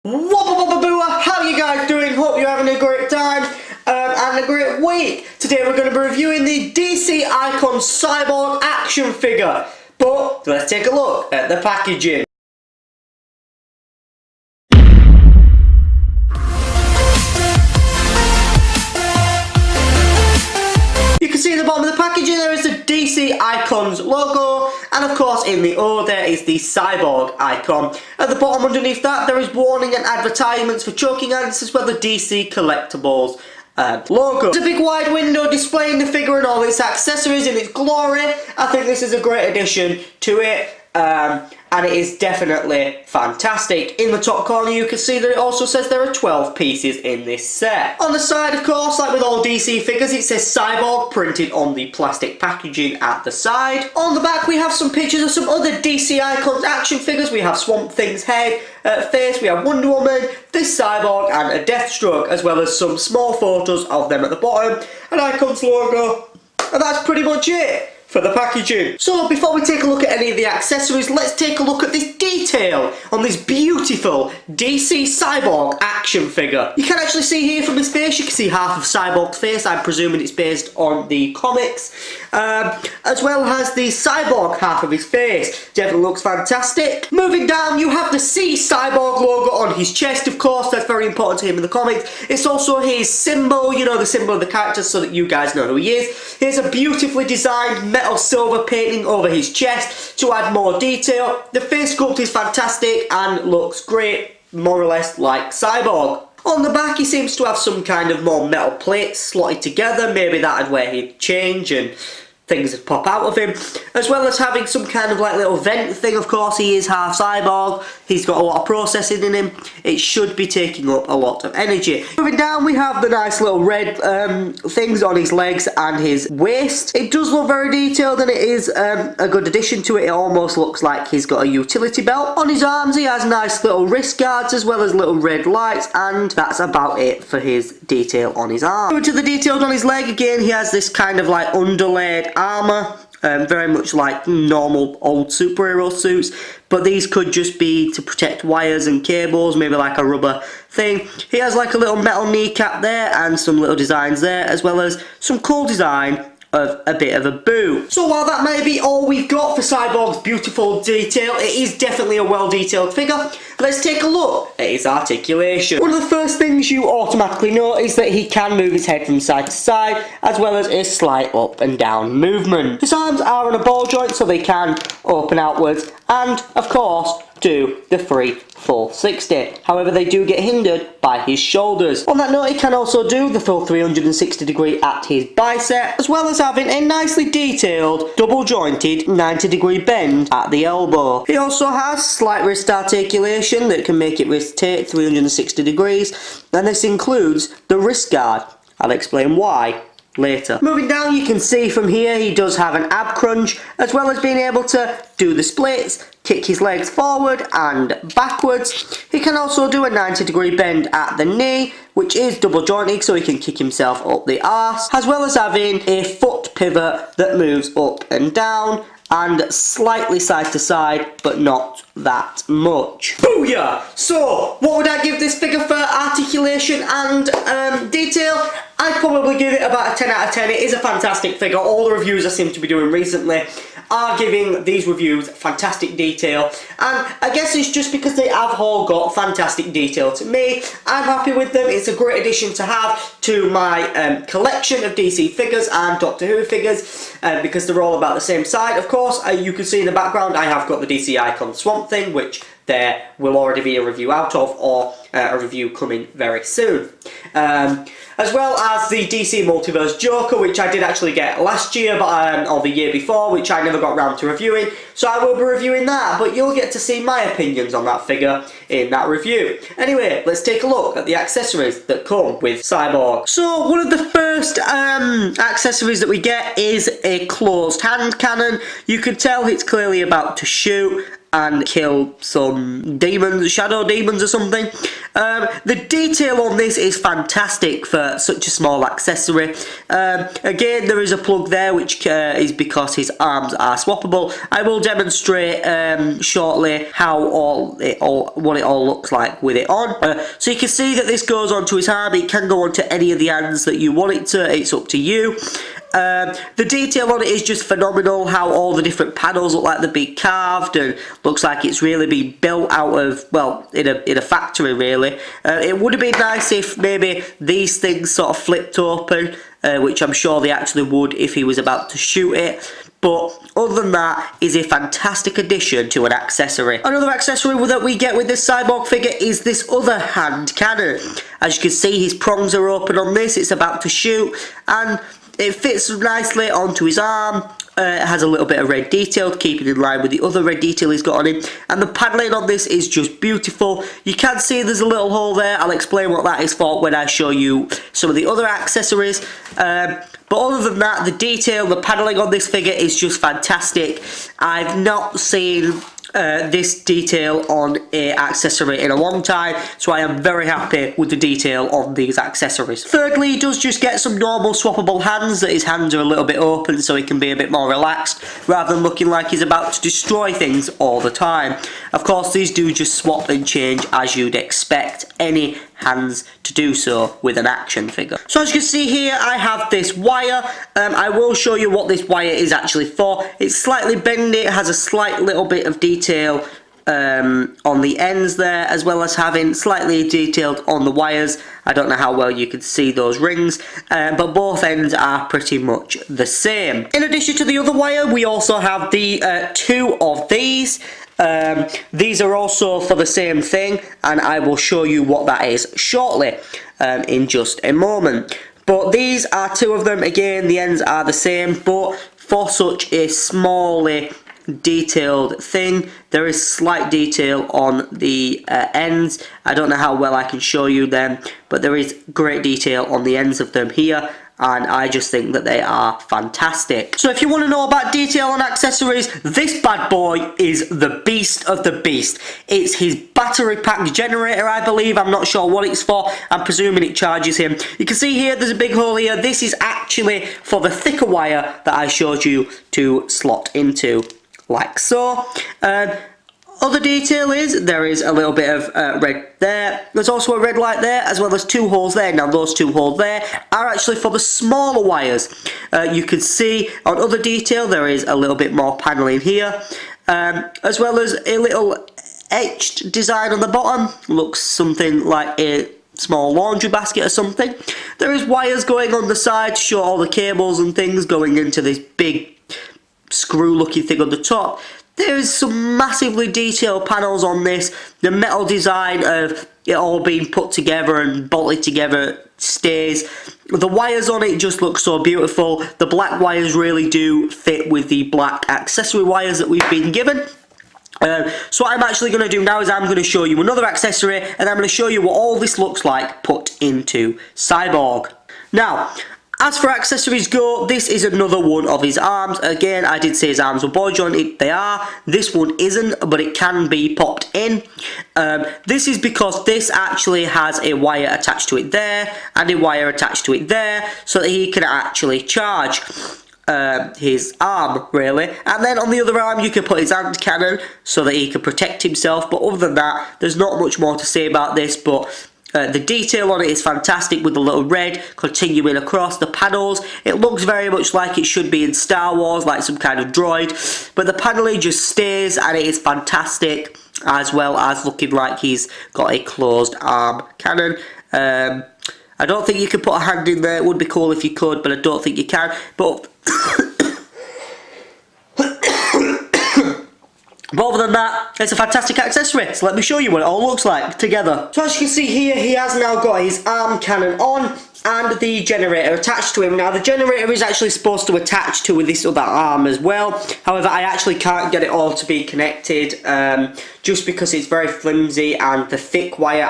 How are you guys doing? Hope you're having a great time and a great week. Today we're going to be reviewing the DC Icon Cyborg action figure. But let's take a look at the packaging. You can see at the bottom of the packaging there is the DC Icons logo, and of course in the O there is the Cyborg icon. At the bottom underneath that there is warning and advertisements for choking ants, as well as the DC Collectibles logo. There's a big wide window displaying the figure and all its accessories in its glory. I think this is a great addition to it. And it is definitely fantastic. In the top corner you can see that it also says there are 12 pieces in this set. On the side, of course, like with all DC figures, it says Cyborg printed on the plastic packaging at the side. On the back we have some pictures of some other DC Icons action figures. We have Swamp Thing's head, face, we have Wonder Woman, this Cyborg and a Deathstroke, as well as some small photos of them at the bottom, an Icons logo, and that's pretty much it for the packaging. So before we take a look at any of the accessories, let's take a look at this detail on this beautiful DC Cyborg action figure. You can actually see here from his face, you can see half of Cyborg's face. I'm presuming it's based on the comics, as well as the Cyborg half of his face. Definitely looks fantastic. Moving down, you have the C Cyborg logo on his chest, of course. That's very important to him in the comics. It's also his symbol, you know, the symbol of the character, so that you guys know who he is. Here's a beautifully designed metal silver painting over his chest to add more detail. The face sculpt is fantastic and looks great, more or less like Cyborg. On the back he seems to have some kind of more metal plates slotted together. Maybe that'd where he'd change and things would pop out of him, as well as having some kind of like little vent thing. Of course, he is half Cyborg, he's got a lot of processing in him, it should be taking up a lot of energy. Moving down we have the nice little red things on his legs and his waist. It does look very detailed and it is a good addition to it. It almost looks like he's got a utility belt. On his arms he has nice little wrist guards as well as little red lights, and that's about it for his detail on his arm. Moving to the details on his leg, again he has this kind of like underlaid armour, very much like normal old superhero suits, but these could just be to protect wires and cables, maybe like a rubber thing. He has like a little metal kneecap there and some little designs there, as well as some cool design of a bit of a boot. So while that may be all we've got for Cyborg's beautiful detail, it is definitely a well detailed figure. Let's take a look at his articulation. One of the first things you automatically notice is that he can move his head from side to side, as well as a slight up and down movement. His arms are on a ball joint so they can open outwards and of course do the free full 60. However, they do get hindered by his shoulders. On that note, he can also do the full 360 degree at his bicep, as well as having a nicely detailed double jointed 90 degree bend at the elbow. He also has slight wrist articulation that can make it rotate 360 degrees, and this includes the wrist guard. I'll explain why later. Moving down, you can see from here he does have an ab crunch, as well as being able to do the splits, kick his legs forward and backwards. He can also do a 90 degree bend at the knee, which is double jointed so he can kick himself up the arse, as well as having a foot pivot that moves up and down and slightly side to side, but not that much. Booyah! So, what would I give this figure for articulation and detail? I'd probably give it about a 10 out of 10. It is a fantastic figure. All the reviews I seem to be doing recently are giving these reviews fantastic detail, and I guess it's just because they have all got fantastic detail to me. I'm happy with them. It's a great addition to have to my collection of DC figures and Doctor Who figures, because they're all about the same side. Of course, you can see in the background I have got the DC Icon Swamp Thing, which there will already be a review out of, or a review coming very soon. As well as the DC Multiverse Joker, which I did actually get last year, but or the year before, which I never got round to reviewing, so I will be reviewing that, but you'll get to see my opinions on that figure in that review. Anyway, let's take a look at the accessories that come with Cyborg. So one of the first accessories that we get is a closed hand cannon. You can tell it's clearly about to shoot and kill some demons, shadow demons or something. The detail on this is fantastic for such a small accessory. Again, there is a plug there, which is because his arms are swappable. I will demonstrate shortly how what it all looks like with it on. So you can see that this goes onto his arm. It can go onto any of the hands that you want it to. It's up to you. The detail on it is just phenomenal, how all the different panels look like they've been carved and looks like it's really been built out of, well, in a factory really. It would have been nice if maybe these things sort of flipped open, which I'm sure they actually would if he was about to shoot it. But other than that, is a fantastic addition to an accessory. Another accessory that we get with this Cyborg figure is this other hand cannon. As you can see, his prongs are open on this, it's about to shoot, and it fits nicely onto his arm. It has a little bit of red detail, keeping in line with the other red detail he's got on him. And the paneling on this is just beautiful. You can see there's a little hole there. I'll explain what that is for when I show you some of the other accessories. But other than that, the detail, the paneling on this figure is just fantastic. I've not seen this detail on a accessory in a long time, so I am very happy with the detail on these accessories. Thirdly, he does just get some normal swappable hands, that his hands are a little bit open so he can be a bit more relaxed rather than looking like he's about to destroy things all the time. Of course, these do just swap and change as you'd expect any hands to do so with an action figure. So as you can see here, I have this wire. I will show you what this wire is actually for. It's slightly bendy, it has a slight little bit of detail on the ends there, as well as having slightly detailed on the wires. I don't know how well you can see those rings, but both ends are pretty much the same. In addition to the other wire, we also have the two of these. These are also for the same thing, and I will show you what that is shortly, in just a moment. But these are two of them. Again, the ends are the same, but for such a smally detailed thing, there is slight detail on the ends. I don't know how well I can show you them, but there is great detail on the ends of them here, and I just think that they are fantastic. So if you want to know about detail on accessories, this bad boy is the beast of the beast. It's his battery pack generator, I believe. I'm not sure what it's for. I'm presuming it charges him. You can see here there's a big hole here. This is actually for the thicker wire that I showed you to slot into, like so. Other detail is there is a little bit of red there. There's also a red light there, as well as two holes there. Now those two holes there are actually for the smaller wires. You can see on other detail there is a little bit more paneling here, as well as a little etched design on the bottom. Looks something like a small laundry basket or something. There is wires going on the side to show all the cables and things going into this big screw looking thing on the top. There is some massively detailed panels on this. The metal design of it all being put together and bolted together stays. The wires on it just look so beautiful. The black wires really do fit with the black accessory wires that we've been given. So what I'm actually going to do now is I'm going to show you another accessory, and I'm going to show you what all this looks like put into Cyborg. Now, as for accessories go, this is another one of his arms. Again, I did say his arms were ball jointed. They are. This one isn't, but it can be popped in. This is because this actually has a wire attached to it there, and a wire attached to it there, so that he can actually charge his arm, really. And then on the other arm you can put his hand cannon so that he can protect himself. But other than that, there's not much more to say about this, but the detail on it is fantastic, with the little red continuing across the panels. It looks very much like it should be in Star Wars, like some kind of droid, but the paneling just stays, and it is fantastic, as well as looking like he's got a closed arm cannon. I don't think you can put a hand in there. It would be cool if you could, but I don't think you can. But But other than that, it's a fantastic accessory, so let me show you what it all looks like together. So as you can see here, he has now got his arm cannon on and the generator attached to him. Now the generator is actually supposed to attach to this other arm as well. However, I actually can't get it all to be connected just because it's very flimsy, and the thick wire,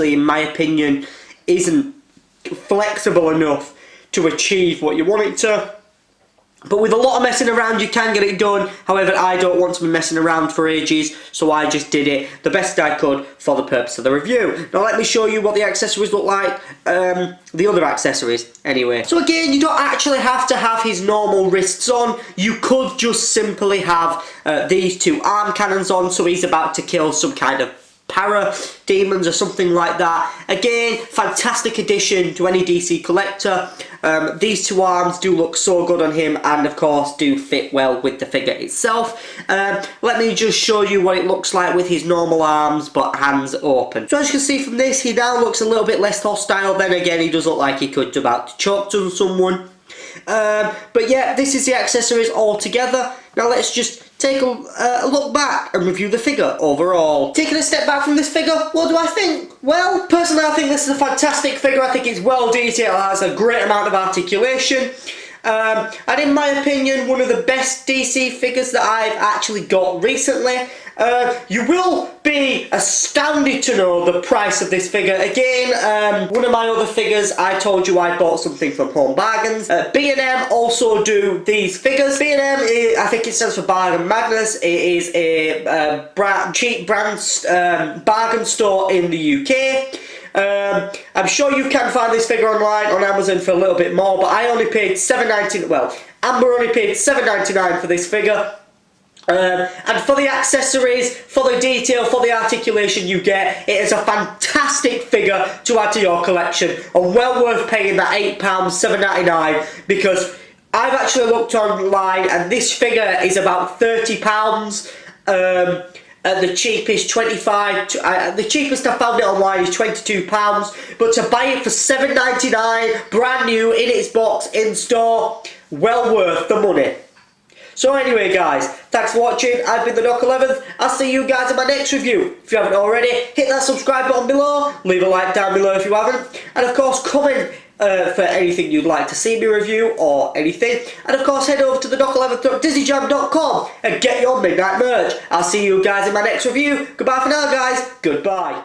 in my opinion, isn't flexible enough to achieve what you want it to. But with a lot of messing around, you can get it done. However, I don't want to be messing around for ages, so I just did it the best I could for the purpose of the review. Now let me show you what the accessories look like, the other accessories anyway. So again, you don't actually have to have his normal wrists on. You could just simply have these two arm cannons on, so he's about to kill some kind of para demons or something like that. Again, fantastic addition to any DC collector. These two arms do look so good on him, and of course do fit well with the figure itself. Let me just show you what it looks like with his normal arms but hands open. So as you can see from this, he now looks a little bit less hostile. Then again, he does look like he could about to choke on someone. But yeah, this is the accessories all together. Now let's just take a look back and review the figure overall. Taking a step back from this figure, what do I think? Well, personally I think this is a fantastic figure. I think it's well detailed, has a great amount of articulation. And in my opinion, one of the best DC figures that I've actually got recently. You will be astounded to know the price of this figure. Again, one of my other figures, I told you I bought something from Home Bargains. B&M also do these figures. B&M, I think it stands for Bargain Madness. It is a cheap brand bargain store in the UK. I'm sure you can find this figure online on Amazon for a little bit more, but I only paid $7.99. Well, Amber only paid $7.99 for this figure. And for the accessories, for the detail, for the articulation you get, it is a fantastic figure to add to your collection, and well worth paying that £8, $7.99, because I've actually looked online and this figure is about £30. At the cheapest, 25. The cheapest I found it online is £22, but to buy it for $7.99, brand new in its box in store, well worth the money. So anyway guys, thanks for watching. I've been the Doc 11th. I'll see you guys in my next review. If you haven't already, hit that subscribe button below, leave a like down below if you haven't, and of course comment for anything you'd like to see me review or anything. And of course head over to the doc11th.disneyjam.com and get your midnight merch. I'll see you guys in my next review. Goodbye for now guys. Goodbye.